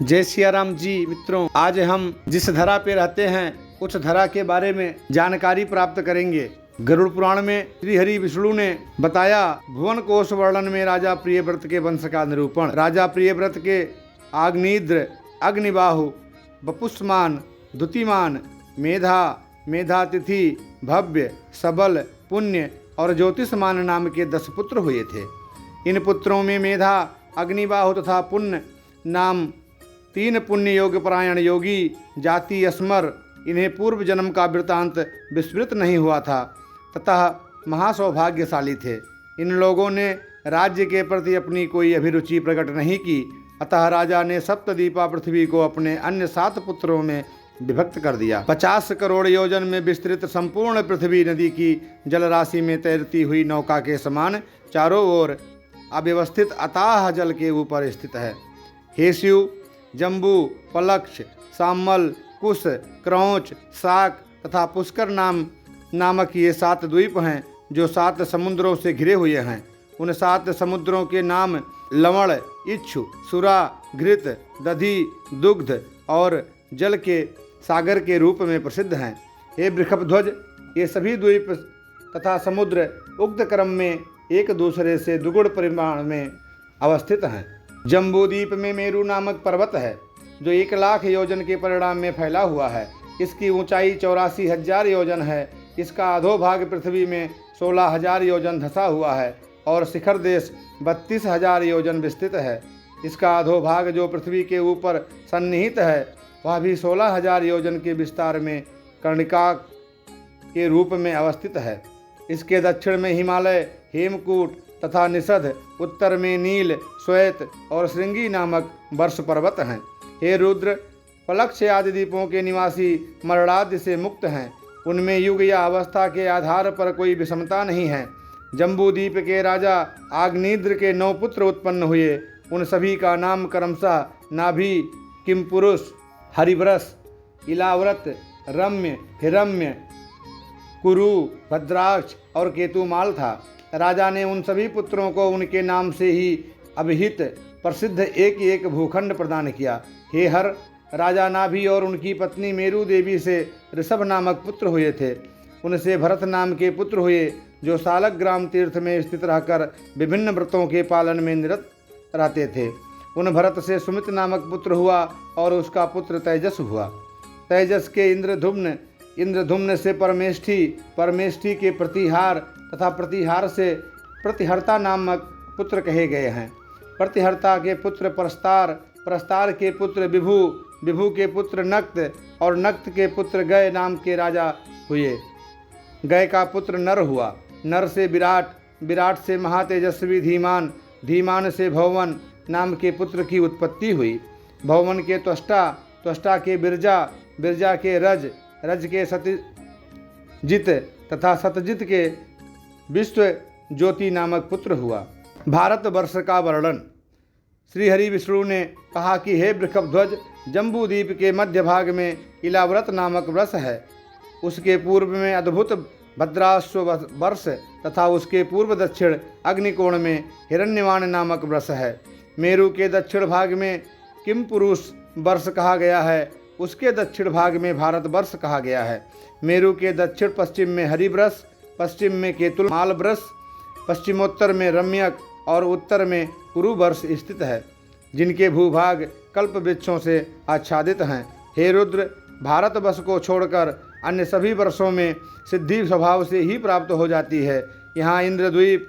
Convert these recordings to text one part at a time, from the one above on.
जय सियाराम जी मित्रों, आज हम जिस धरा पे रहते हैं उस धरा के बारे में जानकारी प्राप्त करेंगे। गरुड़ पुराण में श्री हरि विष्णु ने बताया भुवन कोश वर्णन में राजा प्रियव्रत के वंश का निरूपण। राजा प्रियव्रत के आग्निद्र, अग्निबाहु, बपुष्मान, द्युतिमान, मेधा, मेधातिथि, भव्य, सबल, पुण्य और ज्योतिषमान नाम के 10 पुत्र हुए थे। इन पुत्रों में मेधा, अग्निबाहु तथा पुण्य नाम 3 पुण्य योग परायण योगी जाति अस्मर, इन्हें पूर्व जन्म का वृतांत विस्मृत नहीं हुआ था तथा महासौभाग्यशाली थे। इन लोगों ने राज्य के प्रति अपनी कोई अभिरुचि प्रकट नहीं की, अतः राजा ने सप्तदीपा पृथ्वी को अपने अन्य 7 पुत्रों में विभक्त कर दिया। 50 करोड़ योजन में विस्तृत संपूर्ण पृथ्वी नदी की जलराशि में तैरती हुई नौका के समान चारों ओर अव्यवस्थित अथाह जल के ऊपर स्थित है। हे शिव, जम्बू, पलक्ष, सामल, कुश, क्रौच, शाक तथा पुष्कर नामक ये 7 द्वीप हैं जो 7 समुद्रों से घिरे हुए हैं। उन 7 समुद्रों के नाम लवण, इच्छु, सुरा, घृत, दधि, दुग्ध और जल के सागर के रूप में प्रसिद्ध हैं। हे वृषभध्वज, ये सभी द्वीप तथा समुद्र उक्त क्रम में एक दूसरे से दुगुण परिमाण में अवस्थित हैं। जम्बू द्वीप में मेरु नामक पर्वत है जो 1 लाख योजन के परिणाम में फैला हुआ है। इसकी ऊंचाई 84,000 योजन है। इसका अधोभाग पृथ्वी में 16,000 योजन धंसा हुआ है और शिखर देश 32,000 योजन विस्तृत है। इसका अधोभाग जो पृथ्वी के ऊपर सन्निहित है वह भी 16,000 योजन के विस्तार में कर्णिका के रूप में अवस्थित है। इसके दक्षिण में हिमालय, हेमकूट तथा निषद, उत्तर में नील, श्वेत और श्रृंगी नामक वर्ष पर्वत हैं। हे रुद्र, पलक्ष आदि द्वीपों के निवासी मरणादि से मुक्त हैं। उनमें युग या अवस्था के आधार पर कोई विषमता नहीं है। जम्बू द्वीप के राजा आग्निद्र के 9 पुत्र उत्पन्न हुए। उन सभी का नाम क्रमशः नाभि, किमपुरुष, हरिव्रस, इलाव्रत, रम्य, हिरण्य, कुरु, भद्राक्ष और केतुमाल था। राजा ने उन सभी पुत्रों को उनके नाम से ही अभिहित प्रसिद्ध एक भूखंड प्रदान किया। हे हर, राजा नाभि और उनकी पत्नी मेरु देवी से ऋषभ नामक पुत्र हुए थे। उनसे भरत नाम के पुत्र हुए जो सालग्राम तीर्थ में स्थित रहकर विभिन्न व्रतों के पालन में निरत रहते थे। उन भरत से सुमित नामक पुत्र हुआ और उसका पुत्र तेजस हुआ। तेजस के इंद्रधुम्न से परमेष्ठी के प्रतिहार तथा प्रतिहार से प्रतिहर्ता नामक पुत्र कहे गए हैं। प्रतिहर्ता के पुत्र प्रस्तार के पुत्र विभु के पुत्र नक्त और नक्त के पुत्र गय नाम के राजा हुए। गय का पुत्र नर हुआ। नर से विराट से महातेजस्वी धीमान से भवन नाम के पुत्र की उत्पत्ति हुई। भवन के त्वष्टा के बिरजा के रज के सतजित तथा सतजित के विश्व ज्योति नामक पुत्र हुआ। भारतवर्ष का वर्णन। श्री हरि विष्णु ने कहा कि हे वृषभध्वज, जम्बू द्वीप के मध्य भाग में इलाव्रत नामक वर्ष है। उसके पूर्व में अद्भुत भद्राश्व वर्ष तथा उसके पूर्व दक्षिण अग्निकोण में हिरण्यवान नामक वर्ष है। मेरु के दक्षिण भाग में किमपुरुष वर्ष कहा गया है। उसके दक्षिण भाग में भारतवर्ष कहा गया है। मेरु के दक्षिण पश्चिम में हरिव्रस, पश्चिम में केतुमाल वर्ष, पश्चिमोत्तर में रम्यक और उत्तर में कुरु वर्ष स्थित है, जिनके भूभाग कल्प वृक्षों से आच्छादित हैं। हे रुद्र, भारतवर्ष को छोड़कर अन्य सभी वर्षों में सिद्धि स्वभाव से ही प्राप्त हो जाती है। यहाँ इंद्रद्वीप,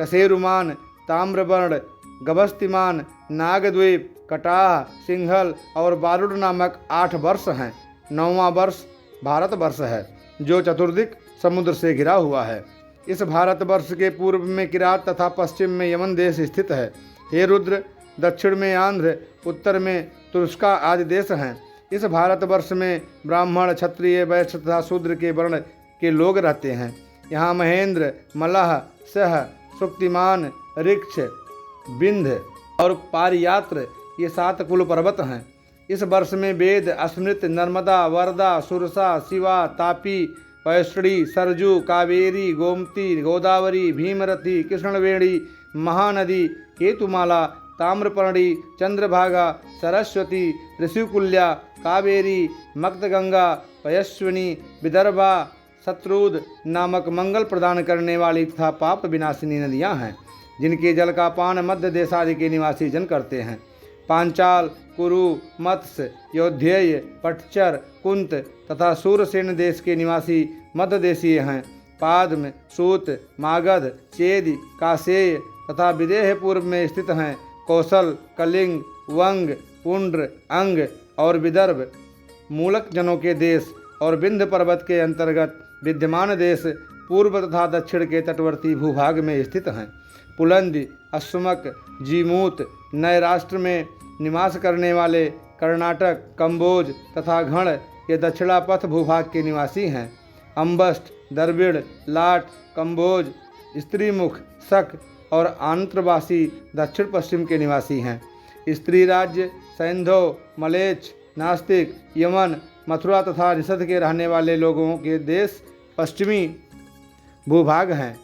कसेरुमान, ताम्रवर्ण, गभस्तिमान, नागद्वीप, कटाह, सिंहल और बारुड़ नामक 8 वर्ष हैं। 9वां वर्ष भारतवर्ष है जो चतुर्दिक समुद्र से घिरा हुआ है। इस भारतवर्ष के पूर्व में किरात तथा पश्चिम में यमन देश स्थित है। हे रुद्र, दक्षिण में आंध्र, उत्तर में तुर्स्का आदि देश हैं। इस भारतवर्ष में ब्राह्मण, क्षत्रिय, वैश्य तथा शूद्र के वर्ण के लोग रहते हैं। यहाँ महेंद्र, मलह, सह, सुक्तिमान, ऋक्ष, बिंध और पारियात्र ये 7 कुल पर्वत हैं। इस वर्ष में वेद, अस्मृत, नर्मदा, वरदा, सुरसा, शिवा, तापी, पैष्णी, सरजू, कावेरी, गोमती, गोदावरी, भीमरथी, कृष्णवेणी, महानदी, केतुमाला, ताम्रपर्णी, चंद्रभागा, सरस्वती, ऋषिकुल्या, कावेरी, मक्तगंगा, पयस्विनी, विदर्भा, शत्रुद नामक मंगल प्रदान करने वाली तथा पाप विनाशिनी नदियाँ हैं, जिनके जल का पान मध्य देश आदि के निवासी जन करते हैं। पांचाल, कुरु, मत्स्य, योध्येय, पटचर, कुंत तथा सूरसेन देश के निवासी मध्य देशीय हैं। पाद्म, सूत, मागध, चेद, कासेय तथा विदेह पूर्व में स्थित हैं। कौशल, कलिंग, वंग, पुंड्र, अंग और विदर्भ मूलक जनों के देश और विंध्य पर्वत के अंतर्गत विद्यमान देश पूर्व तथा दक्षिण के तटवर्ती भूभाग में स्थित हैं। पुलंद, अश्वमक, जीमूत नए राष्ट्र में निवास करने वाले कर्नाटक, कंबोज तथा घण के दक्षिणापथ भूभाग के निवासी हैं। अम्बस्ट, द्रविड़, लाट, कंबोज, स्त्रीमुख, शक और आंत्रवासी दक्षिण पश्चिम के निवासी हैं। स्त्री राज्य सैंधव, मलेच्छ, नास्तिक, यमन, मथुरा तथा निषद के रहने वाले लोगों के देश पश्चिमी भूभाग हैं।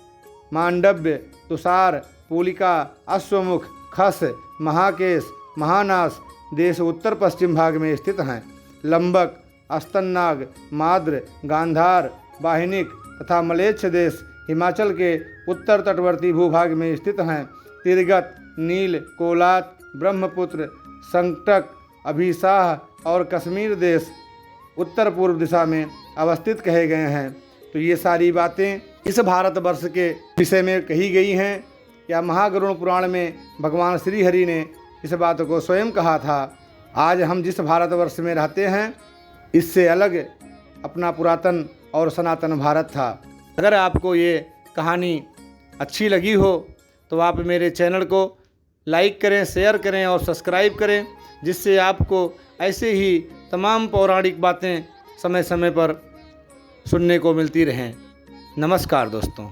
मांडव्य, तुषार, पूलिका, अश्वमुख, खस, महाकेश, महानास देश उत्तर पश्चिम भाग में स्थित हैं। लंबक, अस्तन्नाग, माद्र, गांधार, वाहिनिक तथा मलेच्छ देश हिमाचल के उत्तर तटवर्ती भूभाग में स्थित हैं। तिरगत, नील, कोलात, ब्रह्मपुत्र, संकटक, अभिसाह और कश्मीर देश उत्तर पूर्व दिशा में अवस्थित कहे गए हैं। तो ये सारी बातें इस भारतवर्ष के विषय में कही गई हैं या महागरुड़ पुराण में भगवान श्री हरि ने इस बात को स्वयं कहा था। आज हम जिस भारतवर्ष में रहते हैं इससे अलग अपना पुरातन और सनातन भारत था। अगर आपको ये कहानी अच्छी लगी हो तो आप मेरे चैनल को लाइक करें, शेयर करें और सब्सक्राइब करें, जिससे आपको ऐसे ही तमाम पौराणिक बातें समय समय पर सुनने को मिलती रहें। नमस्कार दोस्तों।